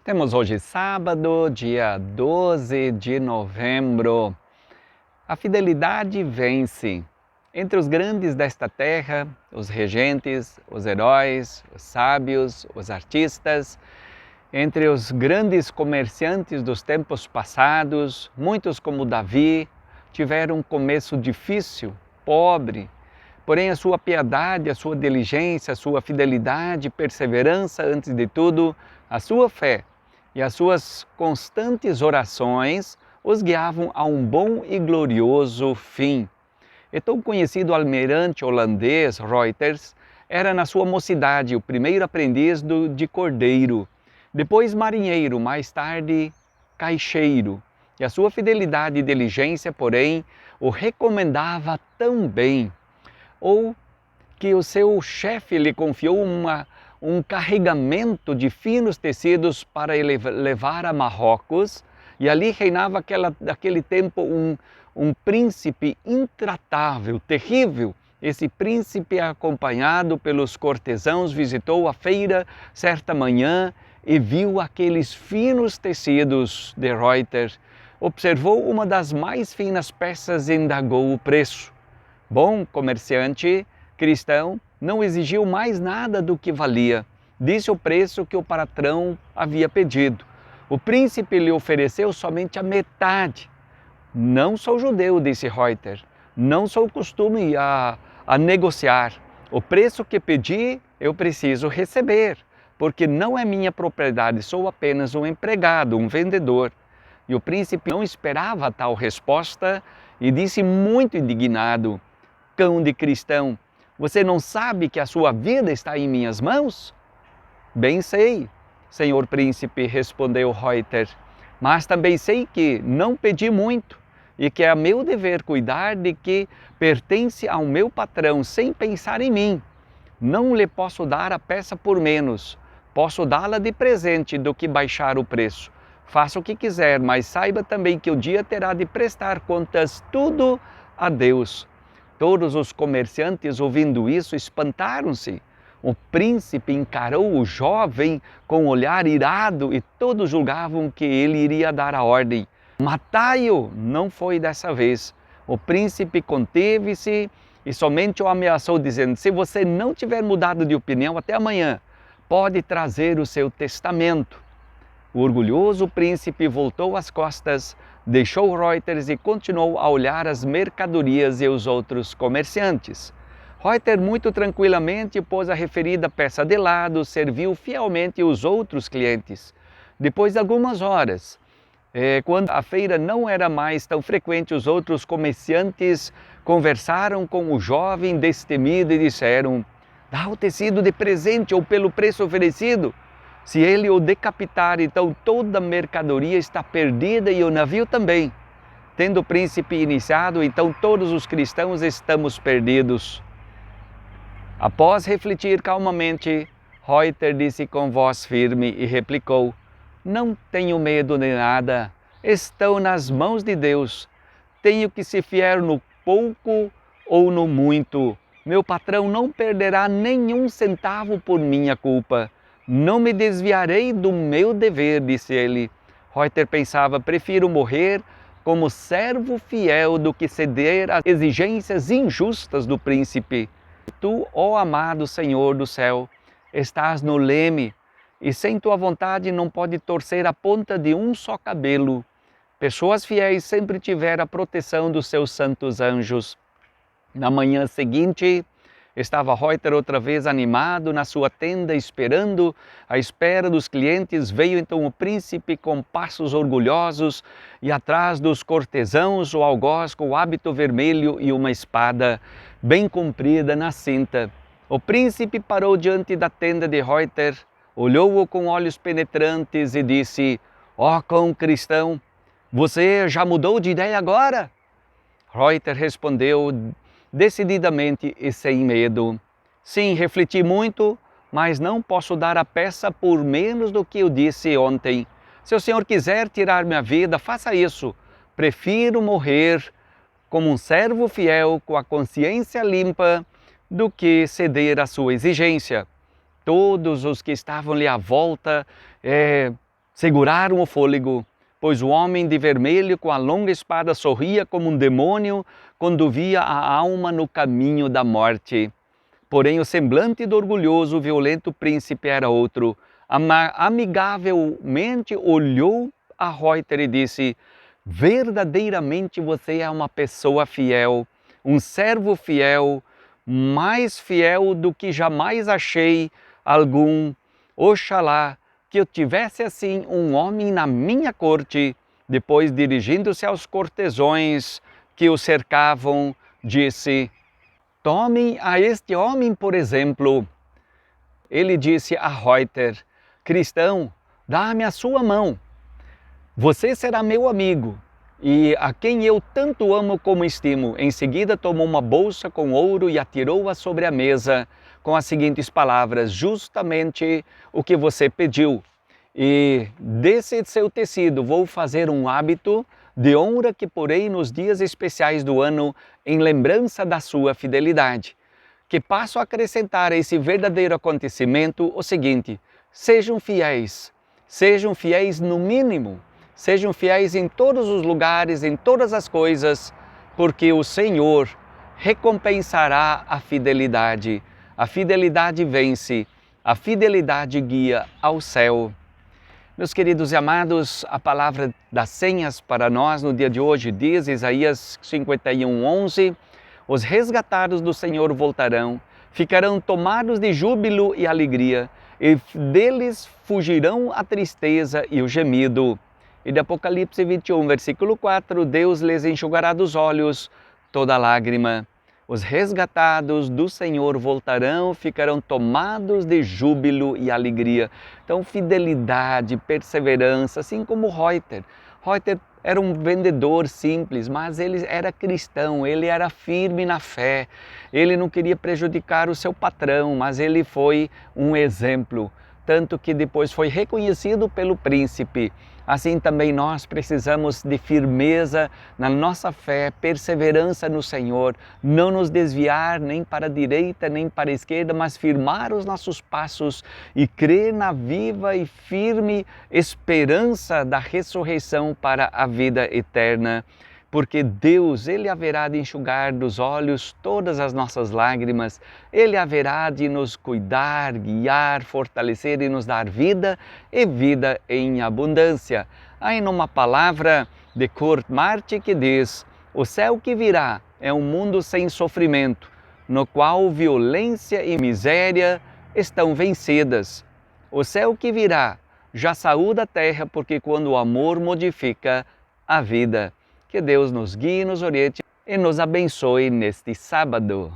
Temos hoje sábado, dia 12 de novembro. A fidelidade vence. Entre os grandes desta terra, os regentes, os heróis, os sábios, os artistas, entre os grandes comerciantes dos tempos passados, muitos como Davi, tiveram um começo difícil, pobre. Porém, a sua piedade, a sua diligência, a sua fidelidade, perseverança, antes de tudo, a sua fé e as suas constantes orações os guiavam a um bom e glorioso fim. E tão conhecido almirante holandês Reuters era na sua mocidade o primeiro aprendiz de cordeiro, depois marinheiro, mais tarde caixeiro. E a sua fidelidade e diligência, porém, o recomendava tão bem. Ou que o seu chefe lhe confiou um carregamento de finos tecidos para levar a Marrocos, e ali reinava naquele tempo um príncipe intratável, terrível. Esse príncipe, acompanhado pelos cortesãos, visitou a feira certa manhã e viu aqueles finos tecidos de Reuters. Observou uma das mais finas peças e indagou o preço. Bom comerciante cristão, não exigiu mais nada do que valia. Disse o preço que o patrão havia pedido. O príncipe lhe ofereceu somente a metade. Não sou judeu, disse Reuters. Não sou costume a negociar. O preço que pedi eu preciso receber, porque não é minha propriedade, sou apenas um empregado, um vendedor. E o príncipe não esperava tal resposta e disse muito indignado: cão de cristão, você não sabe que a sua vida está em minhas mãos? Bem sei, senhor príncipe, respondeu Reuters, mas também sei que não pedi muito e que é meu dever cuidar de que pertence ao meu patrão sem pensar em mim. Não lhe posso dar a peça por menos, posso dá-la de presente do que baixar o preço. Faça o que quiser, mas saiba também que o dia terá de prestar contas tudo a Deus. Todos os comerciantes, ouvindo isso, espantaram-se. O príncipe encarou o jovem com um olhar irado e todos julgavam que ele iria dar a ordem. Matai-o! Não foi dessa vez. O príncipe conteve-se e somente o ameaçou, dizendo: se você não tiver mudado de opinião até amanhã, pode trazer o seu testamento. O orgulhoso príncipe voltou as costas, deixou Reuters e continuou a olhar as mercadorias e os outros comerciantes. Reuters muito tranquilamente pôs a referida peça de lado, serviu fielmente os outros clientes. Depois de algumas horas, quando a feira não era mais tão frequente, os outros comerciantes conversaram com o jovem destemido e disseram: dá o tecido de presente ou pelo preço oferecido. Se ele o decapitar, então toda a mercadoria está perdida e o navio também. Tendo o príncipe iniciado, então todos os cristãos estamos perdidos. Após refletir calmamente, Reuters disse com voz firme e replicou: não tenho medo de nada, estou nas mãos de Deus. Tenho que ser fiel no pouco ou no muito. Meu patrão não perderá nenhum centavo por minha culpa. Não me desviarei do meu dever, disse ele. Reuters pensava: prefiro morrer como servo fiel do que ceder às exigências injustas do príncipe. Tu, ó amado Senhor do céu, estás no leme e sem tua vontade não pode torcer a ponta de um só cabelo. Pessoas fiéis sempre tiveram a proteção dos seus santos anjos. Na manhã seguinte, estava Reuters outra vez animado na sua tenda, esperando. À espera dos clientes, veio então o príncipe com passos orgulhosos e atrás dos cortesãos o algoz com o hábito vermelho e uma espada bem comprida na cinta. O príncipe parou diante da tenda de Reuters, olhou-o com olhos penetrantes e disse: ó cão cristão, você já mudou de ideia agora? Reuters respondeu decididamente e sem medo: sim, refleti muito, mas não posso dar a peça por menos do que eu disse ontem. Se o senhor quiser tirar minha vida, faça isso. Prefiro morrer como um servo fiel, com a consciência limpa, do que ceder à sua exigência. Todos os que estavam ali à volta Seguraram o fôlego, pois o homem de vermelho com a longa espada sorria como um demônio quando via a alma no caminho da morte. Porém o semblante do orgulhoso, violento príncipe era outro. Amigavelmente olhou a Reuter e disse: verdadeiramente você é uma pessoa fiel, um servo fiel, mais fiel do que jamais achei algum. Oxalá que eu tivesse assim um homem na minha corte. Depois, dirigindo-se aos cortesões que o cercavam, disse: tomem a este homem, por exemplo. Ele disse a Reuter: cristão, dá-me a sua mão. Você será meu amigo, e a quem eu tanto amo como estimo. Em seguida tomou uma bolsa com ouro e atirou-a sobre a mesa, com as seguintes palavras: justamente o que você pediu. E desse seu tecido vou fazer um hábito de honra que porei nos dias especiais do ano em lembrança da sua fidelidade. Que passo a acrescentar a esse verdadeiro acontecimento o seguinte: sejam fiéis no mínimo, sejam fiéis em todos os lugares, em todas as coisas, porque o Senhor recompensará a fidelidade. A fidelidade vence, a fidelidade guia ao céu. Meus queridos e amados, a palavra das senhas para nós no dia de hoje diz, Isaías 51:11, os resgatados do Senhor voltarão, ficarão tomados de júbilo e alegria, e deles fugirão a tristeza e o gemido. E de Apocalipse 21, versículo 4, Deus lhes enxugará dos olhos toda lágrima. Os resgatados do Senhor voltarão, ficarão tomados de júbilo e alegria. Então, fidelidade, perseverança, assim como Reuter. Reuter era um vendedor simples, mas ele era cristão, ele era firme na fé. Ele não queria prejudicar o seu patrão, mas ele foi um exemplo. Tanto que depois foi reconhecido pelo príncipe. Assim também nós precisamos de firmeza na nossa fé, perseverança no Senhor, não nos desviar nem para a direita nem para a esquerda, mas firmar os nossos passos e crer na viva e firme esperança da ressurreição para a vida eterna. Porque Deus, Ele haverá de enxugar dos olhos todas as nossas lágrimas, Ele haverá de nos cuidar, guiar, fortalecer e nos dar vida e vida em abundância. Aí numa palavra de Kurt Marti que diz: o céu que virá é um mundo sem sofrimento, no qual violência e miséria estão vencidas. O céu que virá já saúda a terra, porque quando o amor modifica a vida. Que Deus nos guie, nos oriente e nos abençoe neste sábado.